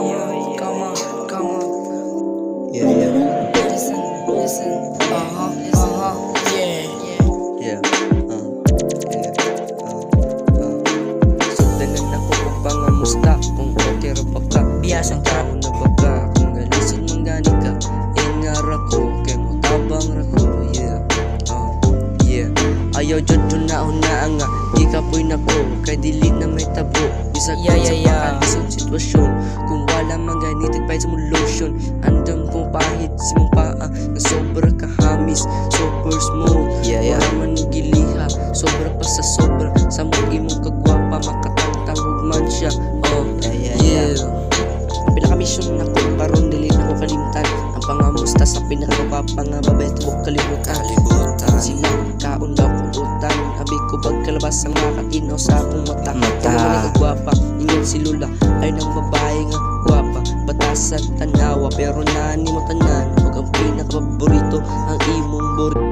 Yeah, come on, come on. Yeah, yeah, Listen, listen. Yeah. yeah. Yeah. Sundanan ako kung pangamusta, kung okay ra pa ka. Biyasang tao na ba ka, kung galisod manggani ka. Ingara ko, kay mo tabang ra ko. Yeah, yeah. Ayaw jud na nga, di ka po'y nako, kay dili na may tabo. Bisag Yeah, sa yeah, yeah. pakalisod sitwasyon, kung wala manganitit pa sa mong lotion. Andam kong pahit si mong paa, na sobra kahamis, super smooth. Wala man giliha, sobra pa sa sobra. Sa mong imong kagwapa, makatangtangog man siya. Yeah. Ang pinakamisyon na ko, karon dili na ko kalimtan. Ang pangamusta sa pinakababa nga babay tibok kalimutan. Sila kaon daw puutan, abi ko pagkalabas ang makatinaw sa akong mata. Pero man kagwapa, ingon si Lula ay nang babae nga gwapa. Batasan tanawa pero nani mo tanan, ug ang pinakapaborito ang imong buri.